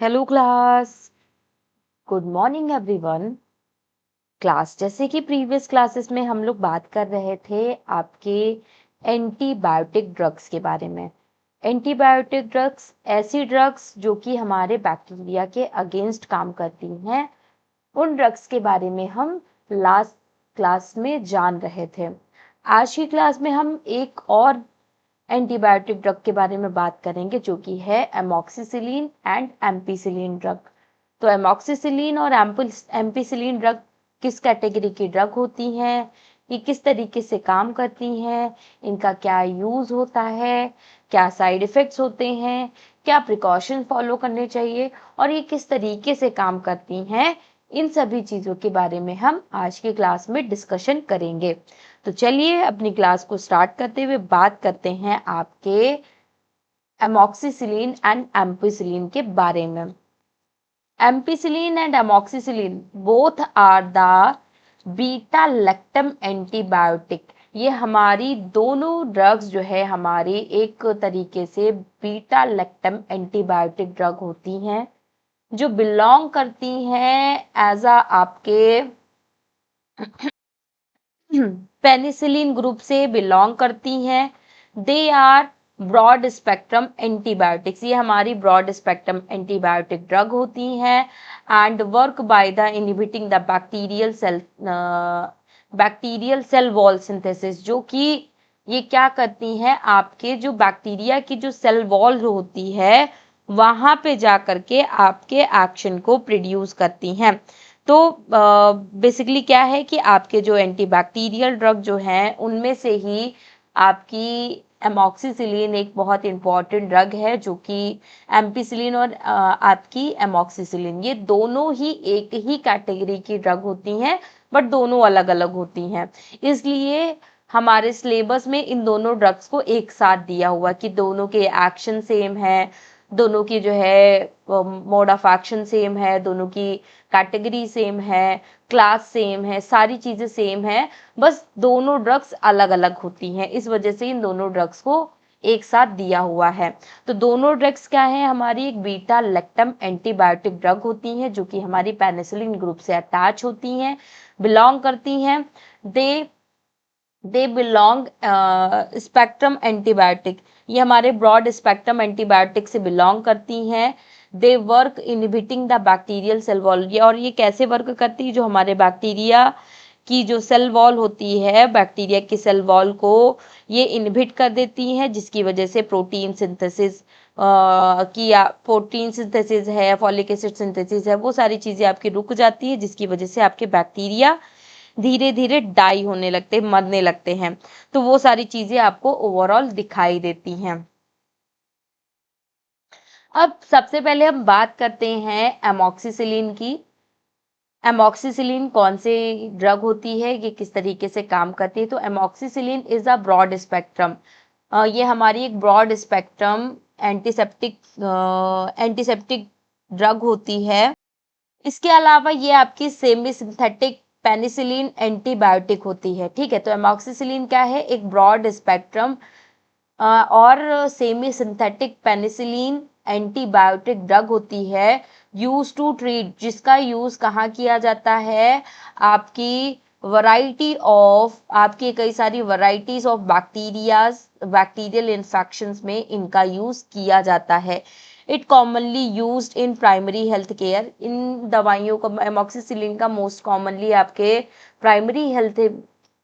Hello class. Good morning everyone. Class, जैसे कि previous classes में हम लोग बात कर रहे थे आपके एंटीबायोटिक ड्रग्स के बारे में। एंटीबायोटिक ड्रग्स ऐसी ड्रग्स जो कि हमारे बैक्टीरिया के अगेंस्ट काम करती हैं, उन ड्रग्स के बारे में हम लास्ट क्लास में जान रहे थे। आज की क्लास में हम एक और एंटीबायोटिक ड्रग के बारे में बात करेंगे जो कि है एमॉक्सिसिलिन एंड एम्पिसिलिन ड्रग। तो एमॉक्सिसिलिन और एम्पिसिलिन ड्रग किस कैटेगरी की ड्रग होती हैं, ये किस तरीके से काम करती हैं, इनका क्या यूज होता है, क्या साइड इफेक्ट्स होते हैं, क्या प्रिकॉशन फॉलो करने चाहिए और ये किस तरीके से काम करती हैं, इन सभी चीजों के बारे में हम आज की क्लास में डिस्कशन करेंगे। तो चलिए अपनी क्लास को स्टार्ट करते हुए बात करते हैं आपके एमॉक्सिसिलिन एंड एम्पिसिलिन के बारे में। Ampicillin and amoxicillin both are the beta lactam antibiotic. ये हमारी दोनों ड्रग्स जो है हमारी एक तरीके से बीटा लैक्टम एंटीबायोटिक ड्रग होती हैं, जो बिलोंग करती हैं एज अ आपके पेनिसिलिन ग्रुप से बिलोंग करती हैं। They are broad spectrum antibiotics. ये हमारी ब्रॉड स्पेक्ट्रम एंटीबायोटिक ड्रग होती हैं and work by the inhibiting the bacterial cell wall synthesis, जो कि ये क्या करती हैं, आपके जो बैक्टीरिया की जो सेल वॉल होती है वहां पे जा करके आपके एक्शन को प्रोड्यूस करती हैं। तो बेसिकली क्या है कि आपके जो एंटीबैक्टीरियल ड्रग जो हैं उनमें से ही आपकी एमॉक्सिसिलिन एक बहुत इंपॉर्टेंट ड्रग है, जो कि एम्पिसिलिन और आपकी एमॉक्सिसिलिन ये दोनों ही एक ही कैटेगरी की ड्रग होती हैं, बट दोनों अलग अलग होती हैं। इसलिए हमारे सिलेबस में इन दोनों ड्रग्स को एक साथ दिया हुआ कि दोनों के एक्शन सेम है, दोनों की जो है मोड ऑफ एक्शन सेम है, दोनों की कैटेगरी सेम है, क्लास सेम है, सारी चीजें सेम है, बस दोनों ड्रग्स अलग अलग होती हैं। इस वजह से इन दोनों ड्रग्स को एक साथ दिया हुआ है। तो दोनों ड्रग्स क्या है, हमारी एक बीटा लैक्टम एंटीबायोटिक ड्रग होती हैं जो कि हमारी पेनिसिलिन ग्रुप से अटैच होती हैं, बिलोंग करती हैं। They they belong spectrum antibiotic, ये हमारे ब्रॉड स्पेक्ट्रम एंटीबायोटिक से बिलोंग करती हैं। They work inhibiting the bacterial cell wall, और ये कैसे वर्क करती है, जो हमारे बैक्टीरिया की जो सेल वॉल होती है, बैक्टीरिया की सेल वॉल को ये इनहिबिट कर देती हैं, जिसकी वजह से प्रोटीन सिंथेसिस प्रोटीन सिंथेसिस है, फॉलिक एसिड सिंथेसिस है, वो सारी चीजें आपकी रुक जाती है, जिसकी वजह से आपके बैक्टीरिया धीरे धीरे डाई होने लगते, मरने लगते हैं। तो वो सारी चीजें आपको ओवरऑल दिखाई देती हैं। अब सबसे पहले हम बात करते हैं एमॉक्सिसिलिन की। एमॉक्सिसिलिन कौन से ड्रग होती है, ये किस तरीके से काम करती है। तो amoxicillin is a broad spectrum, ये हमारी एक ब्रॉड स्पेक्ट्रम एंटीसेप्टिक ड्रग होती है। इसके अलावा ये आपकी सेमी सिंथेटिक पेनिसिलिन एंटीबायोटिक होती है। ठीक है, तो एमॉक्सिसिलिन क्या है, एक ब्रॉड स्पेक्ट्रम और semi synthetic penicillin antibiotic drug होती है, यूज टू ट्रीट, जिसका यूज कहाँ किया जाता है, आपकी वैरायटी ऑफ आपके कई सारी वैरायटीज ऑफ बैक्टीरियल इन्फेक्शंस में इनका यूज किया जाता है। It commonly used in primary health care, इन दवाइयों का एमॉक्सिसिलिन का मोस्ट कॉमनली आपके प्राइमरी हेल्थ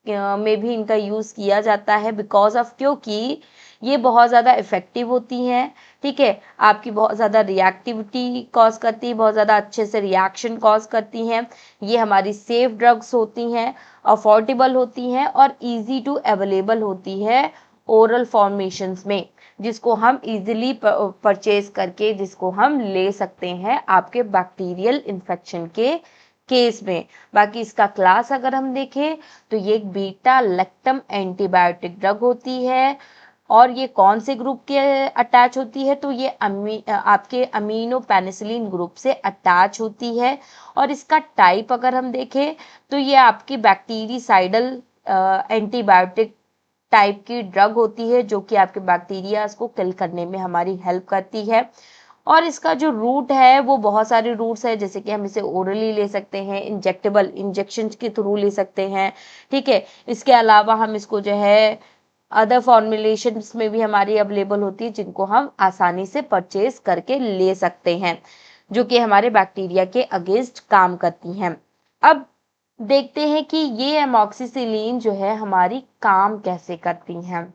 में भी इनका यूज किया जाता है, बिकॉज ऑफ, क्योंकि ये बहुत ज़्यादा इफेक्टिव होती हैं। ठीक है, आपकी बहुत ज़्यादा रिएक्टिविटी कॉज करती है, बहुत ज़्यादा अच्छे से रिएक्शन कॉज करती हैं। ये हमारी सेफ ड्रग्स होती हैं, अफोर्डेबल होती हैं और इजी टू अवेलेबल होती है ओरल फॉर्मेशंस में, जिसको हम इजीली परचेज करके जिसको हम ले सकते हैं आपके बैक्टीरियल इन्फेक्शन के केस में। बाकी इसका क्लास अगर हम देखें तो ये एक बीटा लैक्टम एंटीबायोटिक ड्रग होती है, और ये कौन से ग्रुप के अटैच होती है, तो ये आपके अमीनो पेनिसिलिन ग्रुप से अटैच होती है। और इसका टाइप अगर हम देखें तो ये आपकी बैक्टीरिसाइडल एंटीबायोटिक टाइप की ड्रग होती है, जो कि आपके बैक्टीरिया को किल करने में हमारी हेल्प करती है। और इसका जो रूट है वो बहुत सारे रूट्स है, जैसे कि हम इसे ओरली ले सकते हैं, इंजेक्टेबल इंजेक्शन के थ्रू ले सकते हैं, ठीक है। इसके अलावा हम इसको जो है अदर फॉर्मुलेशंस में भी हमारी अवेलेबल होती है, जिनको हम आसानी से परचेज करके ले सकते हैं, जो कि हमारे बैक्टीरिया के अगेंस्ट काम करती हैं। अब देखते हैं कि ये एमॉक्सिसिलिन जो है हमारी काम कैसे करती हैं।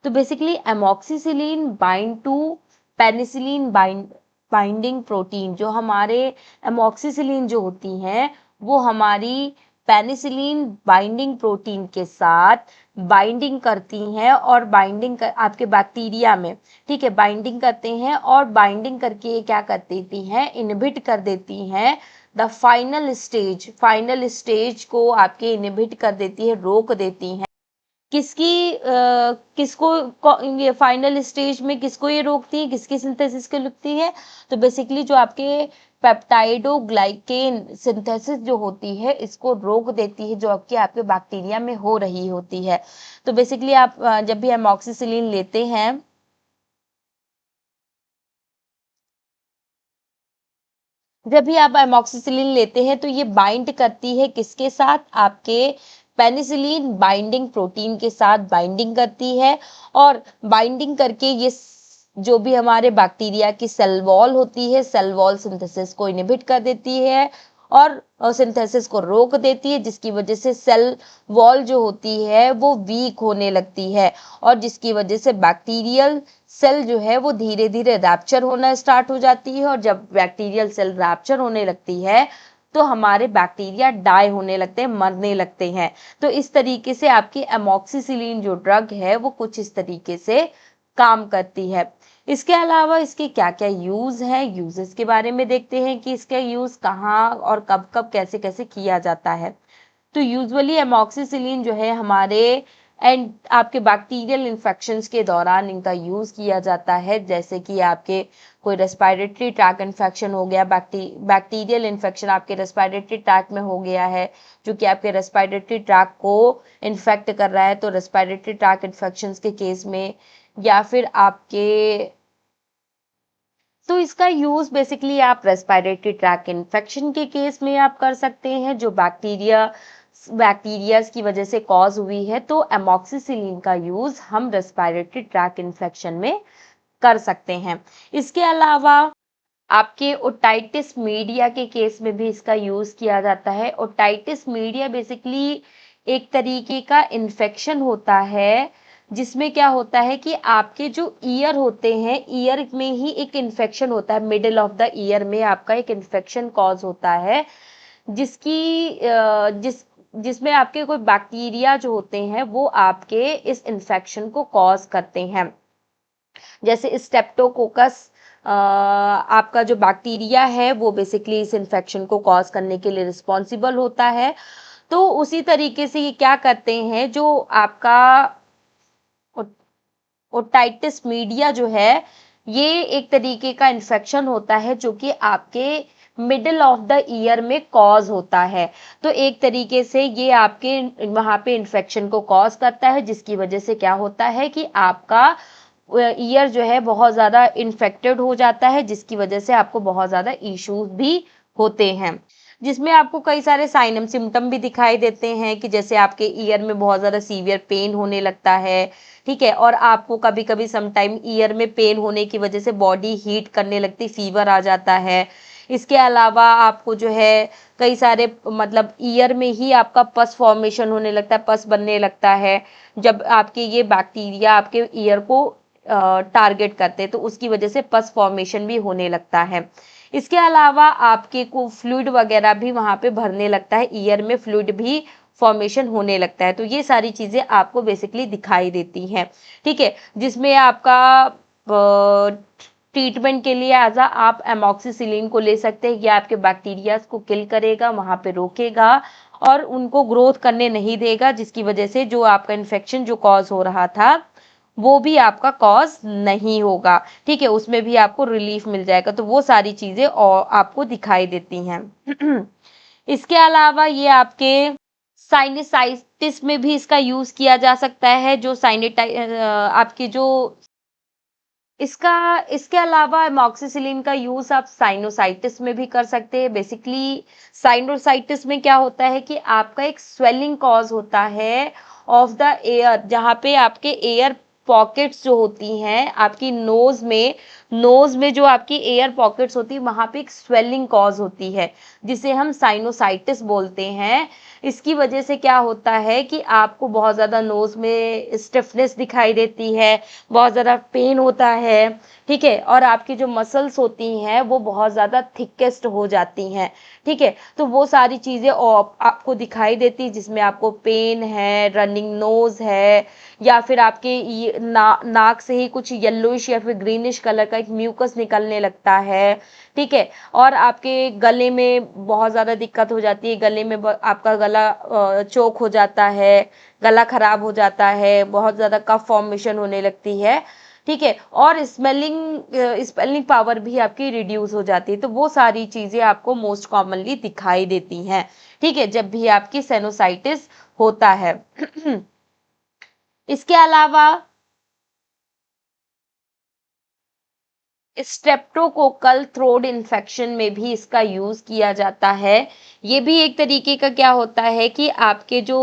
तो basically amoxicillin bind to penicillin binding protein, जो हमारे एमॉक्सिसिलिन जो होती हैं वो हमारी पेनिसिलिन बाइंडिंग प्रोटीन के साथ बाइंडिंग करती हैं और आपके बैक्टीरिया में, ठीक है, बाइंडिंग करते हैं और बाइंडिंग करके ये क्या कर देती हैं, इनहिबिट कर देती हैं द फाइनल स्टेज को आपके इनहिबिट कर देती है, रोक देती हैं। ये फाइनल स्टेज में किसको ये रोकती है, किसकी सिंथेसिस को रोकती है? तो बेसिकली जो आपके पेप्टाइडोग्लाइकेन सिंथेसिस जो होती है इसको रोक देती है, जो आपके बैक्टीरिया में हो रही होती है। तो बेसिकली आप जब भी एमॉक्सिसिलिन लेते हैं, तो ये बाइंड करती है किसके साथ, आपके पेनिसिलिन बाइंडिंग प्रोटीन के साथ बाइंडिंग करती है, और बाइंडिंग करके ये जो भी हमारे बैक्टीरिया की सेल वॉल होती है, सेल वॉल सिंथेसिस को इनहिबिट कर देती है और सिंथेसिस को रोक देती है, जिसकी वजह से सेल वॉल जो होती है वो वीक होने लगती है, और जिसकी वजह से बैक्टीरियल सेल जो है वो धीरे धीरे रैप्चर होना स्टार्ट हो जाती है, और जब बैक्टीरियल सेल रैप्चर होने लगती है तो हमारे बैक्टीरिया डाई होने लगते हैं, मरने लगते हैं। तो इस तरीके से आपकी एमॉक्सिसिलिन जो ड्रग है वो कुछ इस तरीके से काम करती है। इसके अलावा इसके क्या क्या यूज है, यूजेस के बारे में देखते हैं कि इसका यूज कहाँ और कब कब कैसे कैसे किया जाता है। तो यूजुअली एमॉक्सिसिलिन जो है हमारे एंड आपके बैक्टीरियल इन्फेक्शंस के दौरान इनका यूज किया जाता है, जैसे कि आपके कोई रेस्पिरेटरी ट्रैक इन्फेक्शन हो गया, बैक्टीरियल इन्फेक्शन आपके रेस्पिरेटरी ट्रैक में हो गया है, जो कि आपके रेस्पिरेटरी ट्रैक को इन्फेक्ट कर रहा है, तो रेस्पिरेटरी ट्रैक इन्फेक्शंस के केस में, या फिर आपके, तो इसका यूज बेसिकली आप रेस्पिरेटरी ट्रैक इन्फेक्शन के केस में आप कर सकते हैं, जो बैक्टीरियाज की वजह से कॉज हुई है। तो एमॉक्सिसिलिन का यूज हम रेस्पिरेटरी ट्रैक इन्फेक्शन में कर सकते हैं। इसके अलावा आपके ओटाइटिस मीडिया के केस में भी इसका यूज किया जाता है। ओटाइटिस मीडिया बेसिकली एक तरीके का इन्फेक्शन होता है, जिसमें क्या होता है कि आपके जो ईयर होते हैं, ईयर में ही एक इन्फेक्शन होता है, मिडिल ऑफ द ईयर में आपका एक इन्फेक्शन कॉज होता है, जिसमें आपके कोई बैक्टीरिया जो होते हैं वो आपके इस इन्फेक्शन को कॉज करते हैं। जैसे स्टेप्टोकोकस आपका जो बैक्टीरिया है वो बेसिकली इस इन्फेक्शन को कॉज करने के लिए रिस्पॉन्सिबल होता है। तो उसी तरीके से ये क्या करते हैं, जो आपका ओटाइटिस मीडिया जो है ये एक तरीके का इन्फेक्शन होता है, जो कि आपके मिडिल ऑफ द ईयर में कॉज होता है। तो एक तरीके से ये आपके वहां पे इन्फेक्शन को कॉज करता है, जिसकी वजह से क्या होता है कि आपका ईयर जो है बहुत ज़्यादा इन्फेक्टेड हो जाता है, जिसकी वजह से आपको बहुत ज़्यादा इश्यूज भी होते हैं, जिसमें आपको कई सारे साइन एंड सिम्टम भी दिखाई देते हैं, कि जैसे आपके ईयर में बहुत ज़्यादा सीवियर पेन होने लगता है, ठीक है, और आपको कभी कभी समटाइम ईयर में पेन होने की वजह से बॉडी हीट करने लगती, फीवर आ जाता है। इसके अलावा आपको जो है कई सारे मतलब ईयर में ही आपका पस फॉर्मेशन होने लगता है, पस बनने लगता है, जब आपके ये बैक्टीरिया आपके ईयर को टारगेट करते हैं, तो उसकी वजह से पस फॉर्मेशन भी होने लगता है। इसके अलावा आपके को फ्लूइड वगैरह भी वहां पे भरने लगता है, ईयर में फ्लूइड भी फॉर्मेशन होने लगता है। तो ये सारी चीजें आपको बेसिकली दिखाई देती हैं, ठीक है, जिसमें आपका ट्रीटमेंट के लिए एज आप एमॉक्सिसिलिन को ले सकते हैं। ये आपके बैक्टीरियाज को किल करेगा, वहां पे रोकेगा और उनको ग्रोथ करने नहीं देगा, जिसकी वजह से जो आपका इन्फेक्शन जो कॉज हो रहा था वो भी आपका कॉज नहीं होगा, ठीक है, उसमें भी आपको रिलीफ मिल जाएगा। तो वो सारी चीजें और आपको दिखाई देती हैं। इसके अलावा ये आपके साइनसाइटिस में भी इसका यूज किया जा सकता है, जो आपकी जो इसका इसके अलावा एमॉक्सिसिलिन का यूज आप साइनोसाइटिस में भी कर सकते हैं। बेसिकली साइनोसाइटिस में क्या होता है कि आपका एक स्वेलिंग कॉज होता है ऑफ द एयर, जहाँ पे आपके एयर पॉकेट्स जो होती हैं आपकी नोज में जो आपकी एयर पॉकेट्स होती है वहां पे एक स्वेलिंग कॉज होती है जिसे हम साइनोसाइटिस बोलते हैं। इसकी वजह से क्या होता है कि आपको बहुत ज़्यादा नोज में स्टिफनेस दिखाई देती है, बहुत ज़्यादा पेन होता है, ठीक है, और आपकी जो मसल्स होती हैं वो बहुत ज़्यादा थिकेस्ट हो जाती हैं, ठीक है। तो वो सारी चीज़ें आपको दिखाई देती, जिसमें आपको पेन है, रनिंग नोज है, या फिर आपके नाक से ही कुछ येलोइश या फिर ग्रीनिश कलर का एक म्यूकस निकलने लगता है, ठीक है। और आपके गले में बहुत ज़्यादा दिक्कत हो जाती है, गले में आपका गला चोक हो जाता है, गला खराब हो जाता है, बहुत ज़्यादा कफ फॉर्मेशन होने लगती है, ठीक है, और स्पेलिंग पावर भी आपकी रिड्यूस हो जाती है। तो वो सारी चीज़ें आपको मोस्ट कॉमनली दिखाई देती हैं, ठीक है, जब भी आपकी साइनोसाइटिस होता है। इसके अलावा स्ट्रेप्टोकोकल थ्रोट इन्फेक्शन में भी इसका यूज किया जाता है। ये भी एक तरीके का क्या होता है कि आपके जो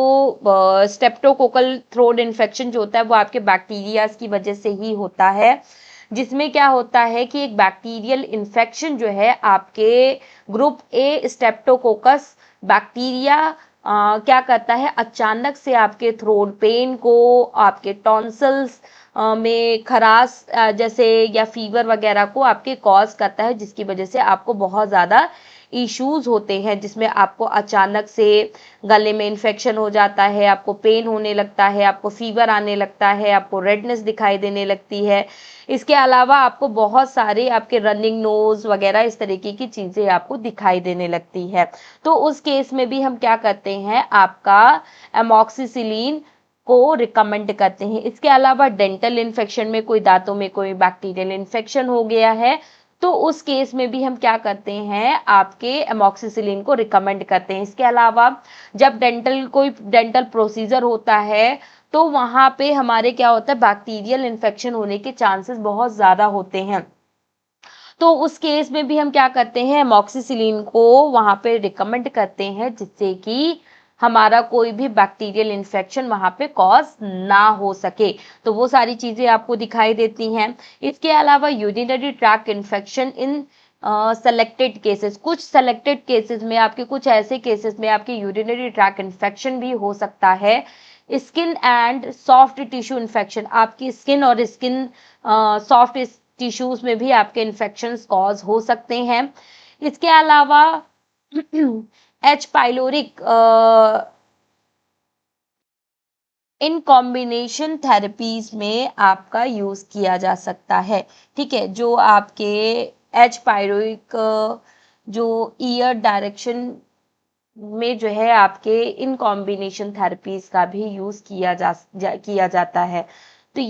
स्ट्रेप्टोकोकल थ्रोट इन्फेक्शन जो होता है वो आपके बैक्टीरियाज की वजह से ही होता है, जिसमें क्या होता है कि एक बैक्टीरियल इन्फेक्शन जो है आपके ग्रुप ए स्ट्रेप्टोकोकस बैक्टीरिया क्या करता है, अचानक से आपके थ्रोट पेन को, आपके टॉन्सल्स में खराश जैसे या फीवर वगैरह को आपके कॉज करता है, जिसकी वजह से आपको बहुत ज़्यादा इश्यूज होते हैं, जिसमें आपको अचानक से गले में इन्फेक्शन हो जाता है, आपको पेन होने लगता है, आपको फीवर आने लगता है, आपको रेडनेस दिखाई देने लगती है। इसके अलावा आपको बहुत सारे आपके रनिंग नोज वगैरह इस तरीके की चीज़ें आपको दिखाई देने लगती है। तो उस केस में भी हम क्या करते हैं, आपका एमॉक्सिसिलिन को रिकमेंड करते हैं। इसके अलावा डेंटल इन्फेक्शन में, कोई दांतों में कोई बैक्टीरियल इन्फेक्शन हो गया है, तो उस केस में भी हम क्या करते हैं, आपके एमॉक्सिसिलिन को रिकमेंड करते हैं। इसके अलावा जब कोई डेंटल प्रोसीजर होता है तो वहां पे हमारे क्या होता है, बैक्टीरियल इन्फेक्शन होने के चांसेस बहुत ज़्यादा होते हैं। तो उस केस में भी हम क्या करते हैं, एमॉक्सिसिलिन को वहां पे रिकमेंड करते हैं, जिससे कि हमारा कोई भी बैक्टीरियल इन्फेक्शन वहां पे कॉज ना हो सके। तो वो सारी चीजें आपको दिखाई देती हैं। इसके अलावा urinary tract infection in selected cases, कुछ सेलेक्टेड केसेस में आपके, कुछ ऐसे केसेस में आपके यूरिनरी ट्रैक्ट इन्फेक्शन भी हो सकता है। Skin and soft tissue infection, आपकी स्किन और स्किन सॉफ्ट टिश्यूज में भी आपके इन्फेक्शंस कॉज हो सकते हैं। इसके अलावा H pyloric in combination therapies में आपका यूज किया जा सकता है, ठीक है। जो आपके एच पाइलोरिक जो ईयर डायरेक्शन में जो है आपके इन कॉम्बिनेशन थेरेपीज का भी यूज किया जाता है। तो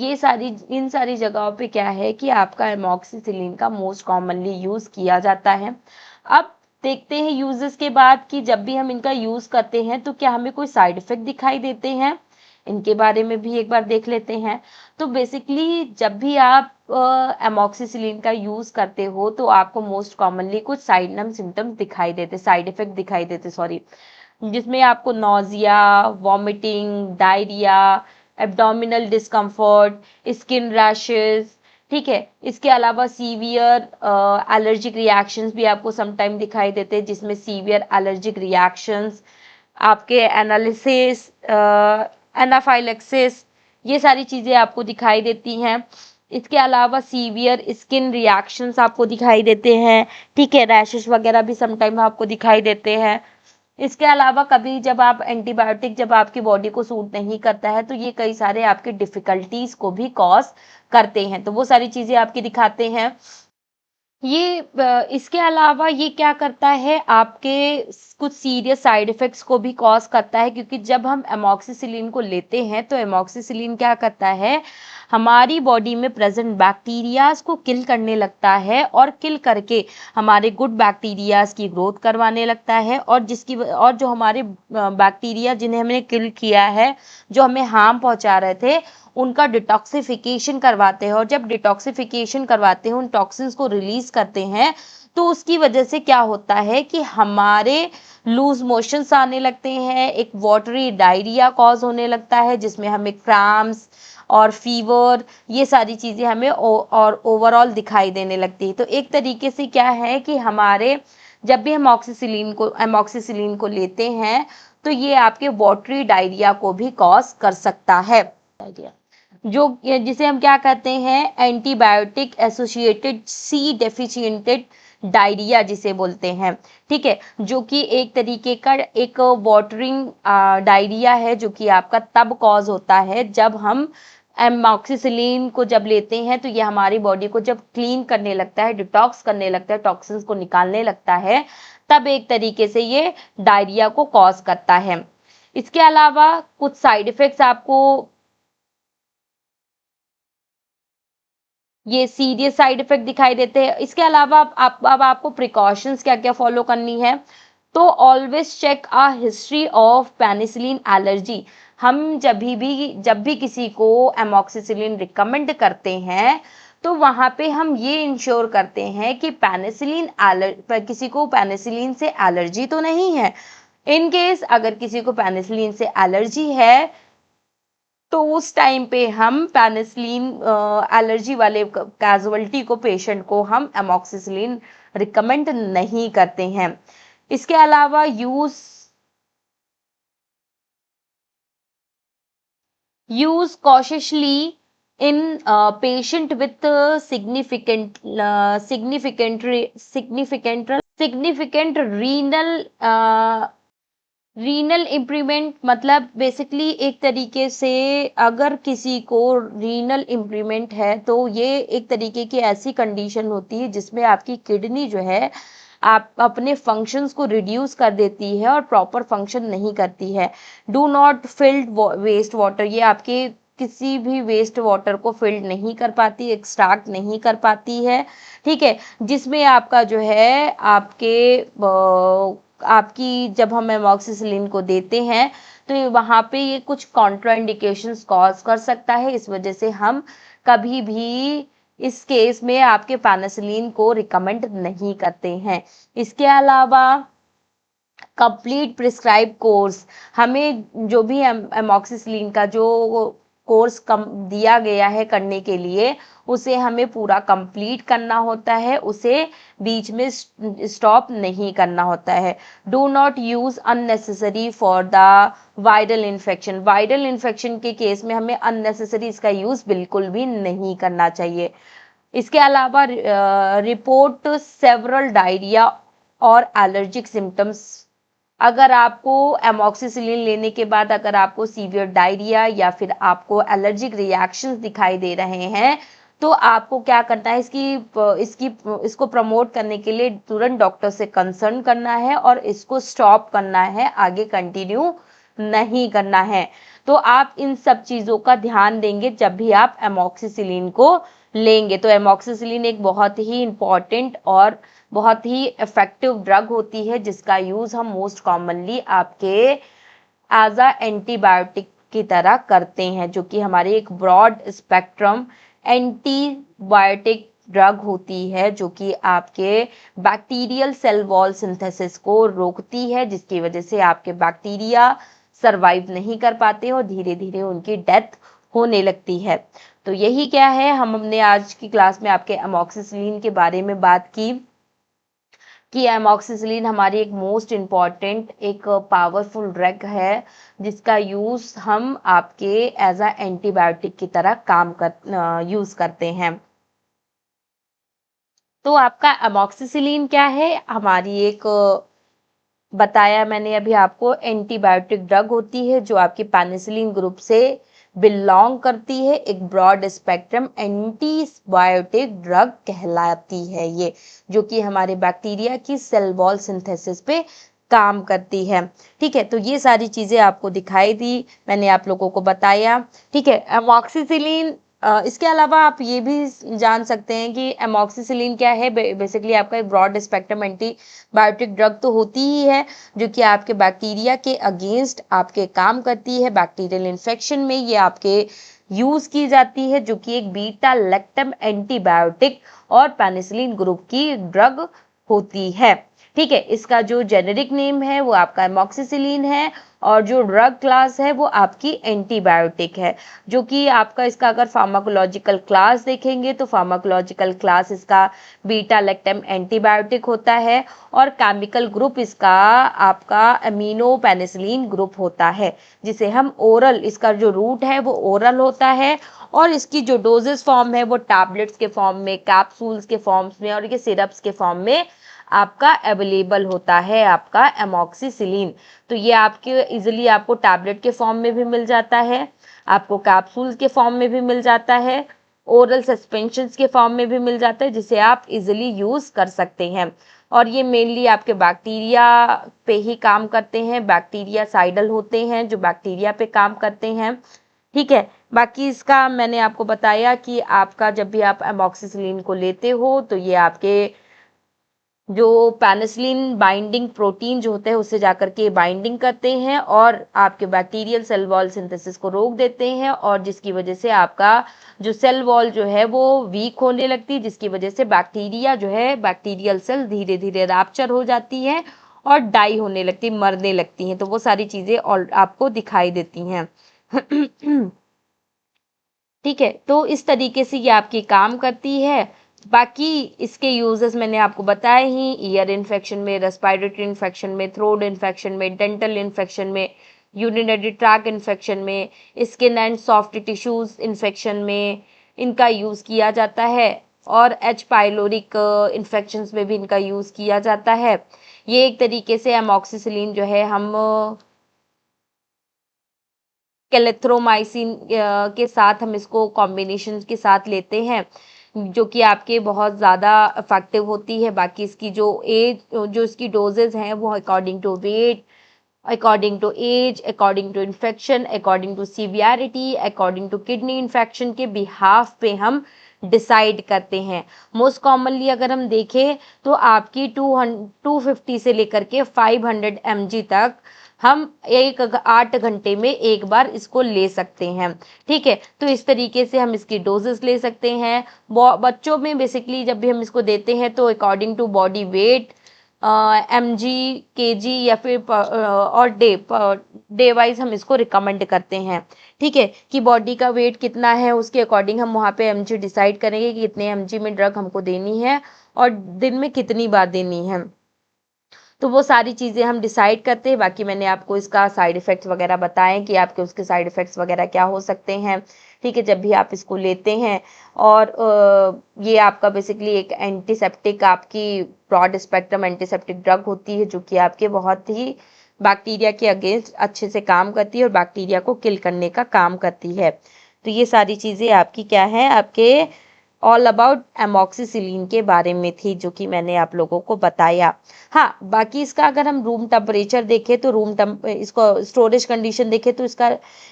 इन सारी जगहों पे क्या है कि आपका एमॉक्सिसिलिन का मोस्ट कॉमनली यूज किया जाता है। अब देखते हैं यूजेस के बाद कि जब भी हम इनका यूज करते हैं तो क्या हमें कोई साइड इफेक्ट दिखाई देते हैं, इनके बारे में भी एक बार देख लेते हैं। तो बेसिकली जब भी आप एमॉक्सिसिलिन का यूज करते हो तो आपको मोस्ट कॉमनली कुछ सिम्टम्स दिखाई देते, साइड इफेक्ट दिखाई देते, सॉरी, जिसमें आपको nausea, vomiting, diarrhoea, abdominal discomfort, skin rashes, ठीक है। इसके अलावा सीवियर एलर्जिक रिएक्शंस भी आपको समटाइम दिखाई देते हैं, जिसमें सीवियर एलर्जिक रिएक्शंस, आपके एनालिसिस, एनाफाइलेक्सिस, ये सारी चीज़ें आपको दिखाई देती हैं। इसके अलावा सीवियर स्किन रिएक्शंस आपको दिखाई देते हैं, ठीक है, रैशेस वगैरह भी समटाइम आपको दिखाई देते हैं। इसके अलावा कभी जब आप एंटीबायोटिक जब आपकी बॉडी को सूट नहीं करता है तो ये कई सारे आपके डिफिकल्टीज को भी कॉज करते हैं, तो वो सारी चीज़ें आपकी दिखाते हैं। इसके अलावा ये क्या करता है, आपके कुछ सीरियस साइड इफेक्ट्स को भी कॉज करता है, क्योंकि जब हम एमॉक्सिसिलिन को लेते हैं तो एमॉक्सिसिलिन क्या करता है, हमारी बॉडी में प्रेजेंट बैक्टीरियाज को किल करने लगता है और किल करके हमारे गुड बैक्टीरियाज की ग्रोथ करवाने लगता है, और जो हमारे बैक्टीरिया जिन्हें हमने किल किया है, जो हमें हार्म पहुंचा रहे थे, उनका डिटॉक्सिफिकेशन करवाते हैं। और जब डिटॉक्सिफिकेशन करवाते हैं, उन टॉक्सिन्स को रिलीज करते हैं, तो उसकी वजह से क्या होता है कि हमारे लूज मोशंस आने लगते हैं, एक वाटरी डायरिया कॉज होने लगता है, जिसमें हमें क्रैम्प्स और फीवर, ये सारी चीजें हमें और ओवरऑल दिखाई देने लगती है। तो एक तरीके से क्या है कि हमारे जब भी हम एमॉक्सिसिलिन को लेते हैं, तो ये आपके वाटरी डायरिया को भी कॉज कर सकता है, जो जिसे हम क्या कहते हैं, एंटीबायोटिक एसोसिएटेड सी डेफिशिएंटेड डायरिया जिसे बोलते हैं। ठीक है, जो कि एक तरीके का एक वाटरिंग डायरिया है, जो कि आपका तब कॉज होता है जब हम एमॉक्सिसिलिन को जब लेते हैं, तो ये हमारी बॉडी को जब क्लीन करने लगता है, डिटॉक्स करने लगता है, टॉक्सिन्स को निकालने लगता है, तब एक तरीके से ये डायरिया को कॉज करता है। इसके अलावा कुछ साइड इफेक्ट्स आपको, ये सीरियस साइड इफेक्ट दिखाई देते हैं। इसके अलावा अब आपको प्रिकॉशंस क्या क्या फॉलो करनी है, तो always check a history of penicillin allergy. हम जब भी किसी को एमॉक्सिसिलिन रिकमेंड करते हैं, तो वहां पे हम ये इंश्योर करते हैं कि किसी को पेनिसिलिन से एलर्जी तो नहीं है। इन केस अगर किसी को पेनिसिलिन से एलर्जी है, तो उस टाइम पे हम पेनिसिलिन एलर्जी वाले कैजुअल्टी को, पेशेंट को हम एमॉक्सिसिलिन रिकमेंड नहीं करते हैं। इसके अलावा use cautiously in patient with significant renal improvement. मतलब बेसिकली एक तरीके से अगर किसी को रीनल इम्प्रूवमेंट है, तो ये एक तरीके की ऐसी कंडीशन होती है जिसमें आपकी किडनी जो है आप अपने फंक्शंस को रिड्यूस कर देती है और प्रॉपर फंक्शन नहीं करती है। Do not filled waste water, ये आपके किसी भी वेस्ट वाटर को फिल्ड नहीं कर पाती, एक्सट्रैक्ट नहीं कर पाती है। ठीक है, जिसमें आपका जो है आपकी जब हम एमॉक्सिसिलिन को देते हैं, तो वहाँ पे ये कुछ कॉन्ट्राइंडिकेशंस कॉज कर सकता है। इस वजह से हम कभी भी इस केस में आपके पेनिसिलिन को रिकमेंड नहीं करते हैं। इसके अलावा कंप्लीट प्रिस्क्राइब कोर्स, हमें जो भी एमॉक्सिसिलिन का जो कोर्स कम दिया गया है करने के लिए, उसे हमें पूरा कंप्लीट करना होता है, उसे बीच में स्टॉप नहीं करना होता है। Do not use unnecessary for the viral infection, viral infection के केस में हमें अननेसेसरी इसका यूज बिल्कुल भी नहीं करना चाहिए। इसके अलावा रिपोर्ट सेवरल डायरिया और एलर्जिक सिम्टम्स, अगर आपको एमॉक्सिसिलिन लेने के बाद अगर आपको सीवियर डायरिया या फिर आपको एलर्जिक रिएक्शंस दिखाई दे रहे हैं, तो आपको क्या करना है, इसको प्रमोट करने के लिए तुरंत डॉक्टर से कंसर्न करना है और इसको स्टॉप करना है, आगे कंटिन्यू नहीं करना है। तो आप इन सब चीज़ों का ध्यान देंगे जब भी आप एमॉक्सिसिलिन को लेंगे। तो एमॉक्सिसिलिन एक बहुत ही इम्पॉर्टेंट और बहुत ही इफेक्टिव ड्रग होती है, जिसका यूज हम मोस्ट कॉमनली आपके एज अ एंटीबायोटिक की तरह करते हैं, जो कि हमारी एक ब्रॉड स्पेक्ट्रम एंटीबायोटिक ड्रग होती है, जो कि आपके बैक्टीरियल सेल वॉल सिंथेसिस को रोकती है, जिसकी वजह से आपके बैक्टीरिया सरवाइव नहीं कर पाते और धीरे धीरे उनकी डेथ होने लगती है। तो यही क्या है, हमने आज की क्लास में आपके एमॉक्सिसिलिन के बारे में बात की कि एमॉक्सिसिलिन हमारी एक मोस्ट इम्पॉर्टेंट एक पावरफुल ड्रग है, जिसका यूज हम आपके एज अ एंटीबायोटिक की तरह यूज करते हैं। तो आपका एमॉक्सिसिलिन क्या है, हमारी एक बताया मैंने अभी आपको, एंटीबायोटिक ड्रग होती है, जो आपकी पेनिसिलिन ग्रुप से बिलोंग करती है, एक ब्रॉड स्पेक्ट्रम एंटीबायोटिक ड्रग कहलाती है ये, जो कि हमारे बैक्टीरिया की सेल वॉल सिंथेसिस पे काम करती है। ठीक है, तो ये सारी चीजें आपको दिखाई दी, मैंने आप लोगों को बताया। ठीक है, एमॉक्सिसिलिन इसके अलावा आप ये भी जान सकते हैं कि एमॉक्सिसिलिन क्या है। बेसिकली आपका एक ब्रॉड स्पेक्ट्रम एंटीबायोटिक ड्रग तो होती ही है, जो कि आपके बैक्टीरिया के अगेंस्ट आपके काम करती है। बैक्टीरियल इन्फेक्शन में ये आपके यूज की जाती है, जो कि एक बीटा लैक्टम एंटीबायोटिक और पेनिसिलिन ग्रुप की ड्रग होती है। ठीक है, इसका जो जेनेरिक नेम है वो आपका एमॉक्सिसिलिन है, और जो ड्रग क्लास है वो आपकी एंटीबायोटिक है, जो कि आपका इसका अगर फार्माकोलॉजिकल क्लास देखेंगे तो फार्माकोलॉजिकल क्लास इसका बीटा लैक्टम एंटीबायोटिक होता है, और केमिकल ग्रुप इसका आपका अमीनो पेनिसिलिन ग्रुप होता है, जिसे हम ओरल, इसका जो रूट है वो ओरल होता है, और इसकी जो डोजेस फॉर्म है वो टैबलेट्स के फॉर्म में, कैप्सूल्स के फॉर्म्स में और ये सिरप्स के फॉर्म में आपका अवेलेबल होता है आपका एमॉक्सिसिलिन। तो ये आपके इजीली आपको टैबलेट के फॉर्म में भी मिल जाता है, आपको कैप्सूल्स के फॉर्म में भी मिल जाता है, ओरल सस्पेंशंस के फॉर्म में भी मिल जाता है, जिसे आप इजीली यूज कर सकते हैं। और ये मेनली आपके बैक्टीरिया पे ही काम करते हैं, बैक्टीरिया साइडल होते हैं जो बैक्टीरिया पे काम करते हैं। ठीक है, बाकी इसका मैंने आपको बताया कि आपका जब भी आप एमॉक्सिसिलिन को लेते हो तो ये आपके जो पेनिसिलिन बाइंडिंग प्रोटीन जो होते हैं उससे जाकर के बाइंडिंग करते हैं और आपके बैक्टीरियल सेल वॉल सिंथेसिस को रोक देते हैं, और जिसकी वजह से आपका जो सेल वॉल जो है वो वीक होने लगती है, जिसकी वजह से बैक्टीरिया जो है, बैक्टीरियल सेल धीरे धीरे रैप्चर हो जाती है और डाई होने लगती, मरने लगती हैं। तो वो सारी चीजें आपको दिखाई देती हैं। ठीक है, तो इस तरीके से ये आपकी काम करती है। बाकी इसके यूजेस मैंने आपको बताए ही, ईयर इन्फेक्शन में, रेस्पिरेटरी इन्फेक्शन में, थ्रोट इन्फेक्शन में, डेंटल इन्फेक्शन में, यूरिनरी ट्रैक इन्फेक्शन में, skin and soft tissues infection में इनका यूज़ किया जाता है, और एच पाइलोरिक इन्फेक्शंस में भी इनका यूज़ किया जाता है। ये एक तरीके से एमॉक्सिसिलिन जो है हम कैलेथ्रोमाइसिन के साथ हम इसको कॉम्बिनेशन के साथ लेते हैं, जो कि आपके बहुत ज़्यादा इफेक्टिव होती है। बाकी इसकी जो इसकी डोजेज हैं वो according to weight, according to age, according to infection, according to severity, according to kidney infection के बिहाफ पे हम डिसाइड करते हैं। मोस्ट कॉमनली अगर हम देखें तो आपकी 250 से लेकर के 500 mg तक हम 8 घंटे में एक बार इसको ले सकते हैं। ठीक है, तो इस तरीके से हम इसकी डोजेस ले सकते हैं। बच्चों में बेसिकली जब भी हम इसको देते हैं तो according to body weight, mg, kg या फिर और डे वाइज हम इसको रिकमेंड करते हैं। ठीक है, कि बॉडी का वेट कितना है उसके अकॉर्डिंग हम वहाँ पे mg डिसाइड करेंगे कि कितने mg में ड्रग हमको देनी है और दिन में कितनी बार देनी है। तो वो सारी चीज़ें हम डिसाइड करते हैं। बाकी मैंने आपको इसका साइड इफ़ेक्ट्स वगैरह बताए कि आपके उसके साइड इफ़ेक्ट्स वगैरह क्या हो सकते हैं। ठीक है, जब भी आप इसको लेते हैं, और ये आपका बेसिकली एक एंटीसेप्टिक, आपकी ब्रॉड स्पेक्ट्रम एंटीसेप्टिक ड्रग होती है, जो कि आपके बहुत ही बैक्टीरिया के अगेंस्ट अच्छे से काम करती है और बैक्टीरिया को किल करने का काम करती है। तो ये सारी चीज़ें आपकी क्या है, आपके ऑल अबाउट एमॉक्सिसिलिन के बारे में थी, जो कि मैंने आप लोगों को बताया। हाँ, बाकी इसका अगर हम रूम टेम्परेचर देखें तो इसको स्टोरेज कंडीशन देखें तो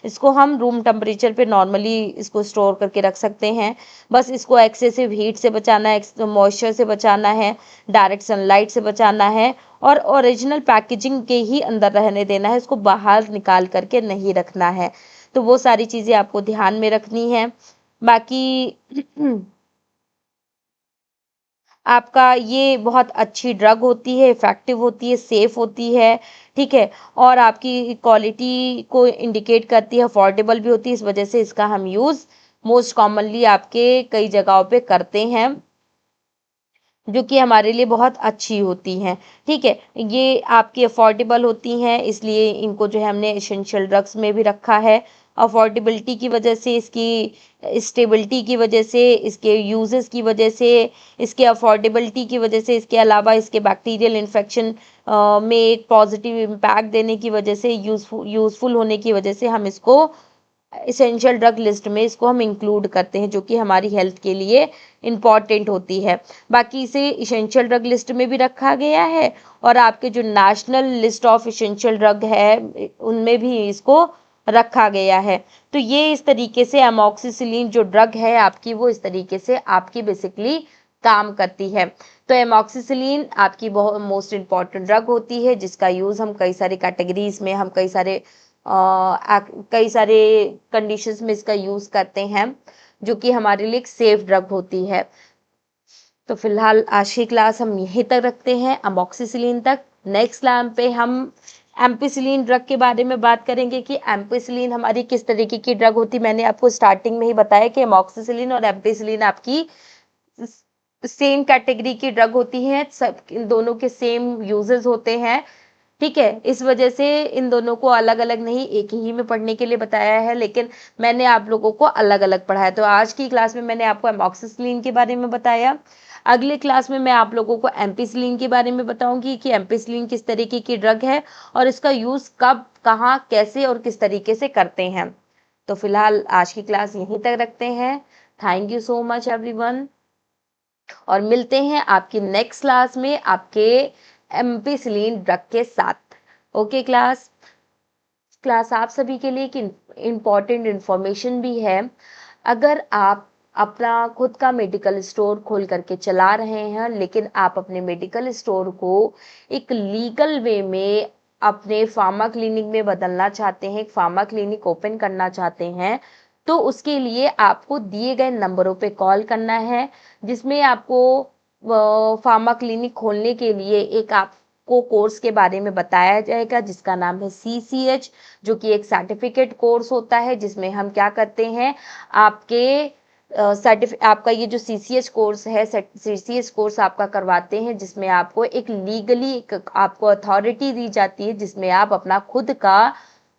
इसको हम रूम टेम्परेचर पे नॉर्मली इसको स्टोर करके रख सकते हैं। बस इसको एक्सेसिव हीट से बचाना है, मॉइस्चर से बचाना है, डायरेक्ट सनलाइट से बचाना है, और ओरिजिनल पैकेजिंग के ही अंदर रहने देना है, इसको बाहर निकाल करके नहीं रखना है। तो वो सारी चीज़ें आपको ध्यान में रखनी है। बाकी आपका ये बहुत अच्छी ड्रग होती है, इफ़ेक्टिव होती है, सेफ़ होती है। ठीक है, और आपकी क्वालिटी को इंडिकेट करती है, अफोर्डेबल भी होती है, इस वजह से इसका हम यूज़ मोस्ट कॉमनली आपके कई जगहों पे करते हैं, जो कि हमारे लिए बहुत अच्छी होती हैं। ठीक है, ये आपकी अफोर्डेबल होती हैं, इसलिए इनको जो है हमने एसेंशियल ड्रग्स में भी रखा है। अफोर्डेबिलिटी की वजह से, इसकी स्टेबिलिटी की वजह से, इसके यूजेस की वजह से, इसके अफोर्डेबिलिटी की वजह से, इसके अलावा इसके बैक्टीरियल इन्फेक्शन में एक पॉजिटिव इम्पैक्ट देने की वजह से, यूज़फुल होने की वजह से हम इसको इसेंशियल ड्रग लिस्ट में इसको हम इंक्लूड करते हैं, जो कि हमारी हेल्थ के लिए इम्पॉर्टेंट होती है। बाकी इसे इसेंशियल ड्रग लिस्ट में भी रखा गया है, और आपके जो national list of essential drug है उनमें भी इसको रखा गया है। तो ये इस तरीके से एमॉक्सिसिलिन जो ड्रग है आपकी, वो इस तरीके से आपकी बेसिकली काम करती है। तो एमॉक्सिसिलिन आपकी बहुत मोस्ट इम्पॉर्टेंट ड्रग होती है, जिसका यूज़ हम कई सारे कैटेगरीज में, हम कई सारे कंडीशंस में इसका यूज़ करते हैं, जो कि हमारे लिए एक सेफ ड्रग होती है। तो फिलहाल आज की क्लास हम यहीं तक रखते हैं, अमॉक्सिसिलिन तक। नेक्स्ट क्लास पे हम एम्पिसिलिन ड्रग के बारे में बात करेंगे कि एम्पिसिलिन हमारी किस तरीके की ड्रग होती है। मैंने आपको स्टार्टिंग में ही बताया कि अमॉक्सिसिलिन और एम्पिसिलिन आपकी सेम कैटेगरी की ड्रग होती हैं, सब इन दोनों के सेम यूजेस होते हैं, ठीक है। इस वजह से इन दोनों को अलग अलग नहीं, एक ही में पढ़ने के लिए बताया है, लेकिन मैंने आप लोगों को अलग अलग पढ़ाया। तो आज की क्लास में मैंने आपको एमॉक्सिसिलिन के बारे में बताया। अगले क्लास में मैं आप लोगों को एम्पिसिलिन के बारे में बताऊंगी कि एम्पिसिलिन किस तरीके की ड्रग है और इसका यूज कब, कहाँ, कैसे और किस तरीके से करते हैं। तो फिलहाल आज की क्लास यहीं तक रखते हैं। Thank you so much everyone, और मिलते हैं आपकी नेक्स्ट क्लास में आपके एम्पिसिलिन ड्रग के साथ। ओके क्लास, क्लास आप सभी के लिए एक इम्पॉर्टेंट इंफॉर्मेशन भी है। अगर आप अपना खुद का मेडिकल स्टोर खोल करके चला रहे हैं, लेकिन आप अपने मेडिकल स्टोर को एक लीगल वे में अपने फार्मा क्लिनिक में बदलना चाहते हैं, एक फार्मा क्लिनिक ओपन करना चाहते हैं, तो उसके लिए आपको दिए गए नंबरों पे कॉल करना है, जिसमें आपको फार्मा क्लिनिक खोलने के लिए एक आपको कोर्स के बारे में बताया जाएगा, जिसका नाम है CCH, जो कि एक सर्टिफिकेट कोर्स होता है, जिसमें हम क्या करते हैं, आपका ये जो CCH कोर्स है, CCH कोर्स आपका करवाते हैं, जिसमें आपको एक लीगली आपको अथॉरिटी दी जाती है, जिसमें आप अपना खुद का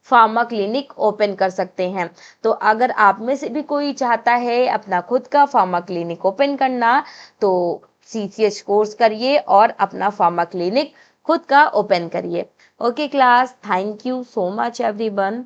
फार्मा क्लिनिक ओपन कर सकते हैं। तो अगर आप में से भी कोई चाहता है अपना खुद का फार्मा क्लिनिक ओपन करना, तो CCH कोर्स करिए और अपना फार्मा क्लिनिक खुद का ओपन करिए। Okay class, thank you so much everyone.